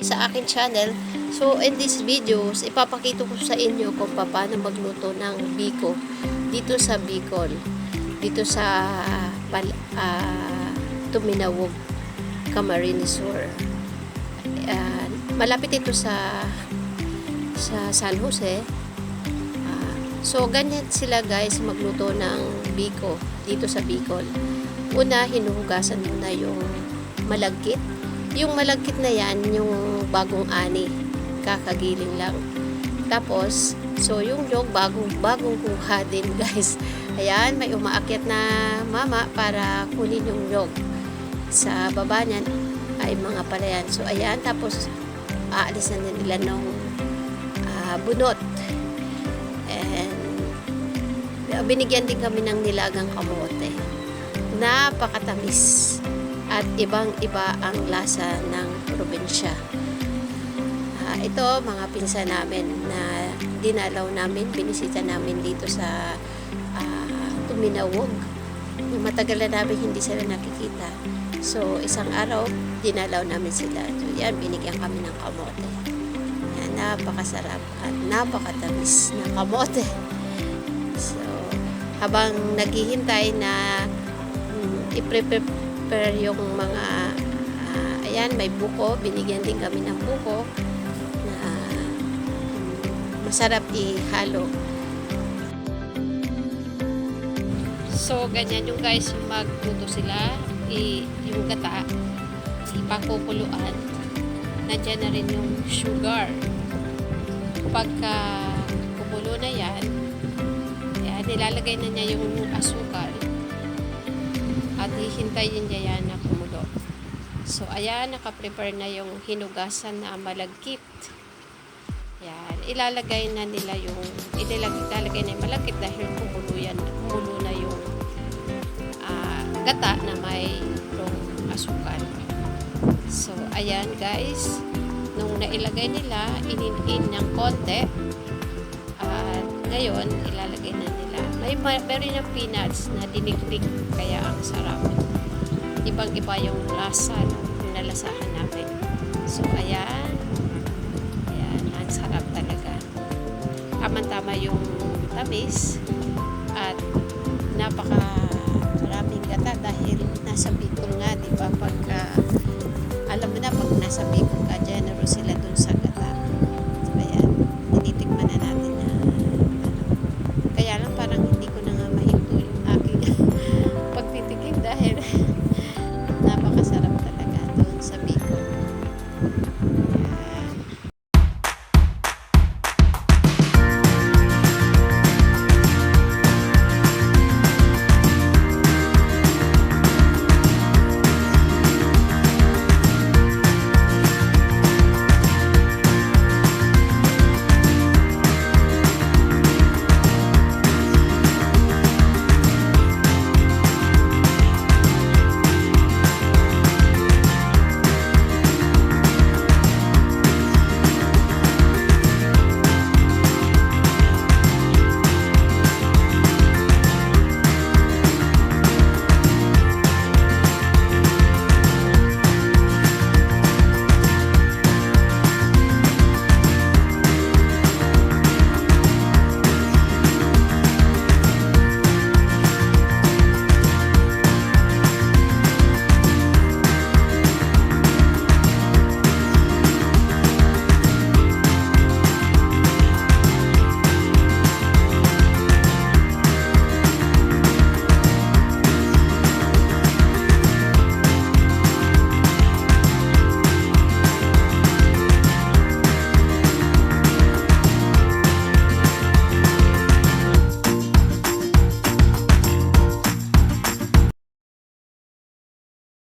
sa akin channel. So in this videos, ipapakita ko sa inyo kung paano magluto ng biko dito sa Bicol, dito sa Tuminawog, Camarines Sur. Malapit ito sa San Jose. So ganyan sila guys magluto ng biko dito sa Bicol. Una, hinuhugasan muna yung malagkit. Yung malagkit na yan, yung bagong ani, kakagiling lang. Tapos, so yung nyog, bagong kuha din guys. Ayan, may umaakyat na mama para kunin yung nyog. Sa baba niyan ay mga palayan. So ayan, tapos aalis na nila ng bunot. And binigyan din kami ng nilagang kamote. Napakatamis at ibang-iba ang lasa ng probinsya. Ito, mga pinsan namin na dinalaw namin, binisita namin dito sa Tuminawog. Matagal na namin hindi sila nakikita. So, isang araw, dinalaw namin sila. So, yan, binigyan kami ng kamote. Yan, napakasarap at napakatamis ng kamote. So, habang naghihintay na i-prepare yung mga ayan, may buko, binigyan din kami ng buko na masarap ihalo. So ganyan yung guys, yung magluto sila, yung gata ipakukuluan, nandiyan na rin yung sugar. Pagka kumulo na yan, nilalagay na niya yung asukal at hihintayin niya yan na kumulo. So, ayan, nakaprepare na yung hinugasan na malagkit. Yan, ilalagay na nila yung ilalagay na yung malagkit dahil kumulo na yung gata na may asukal. So, ayan guys, nung nailagay nila, inin ng konti at ngayon, ilalagay na nila. Meron yung peanuts na dinikdik, kaya ang sarap. Ibang-iba yung lasa ng nalasahan namin. So, ayan. Ayan, ang sarap talaga. Tama-tama yung tamis.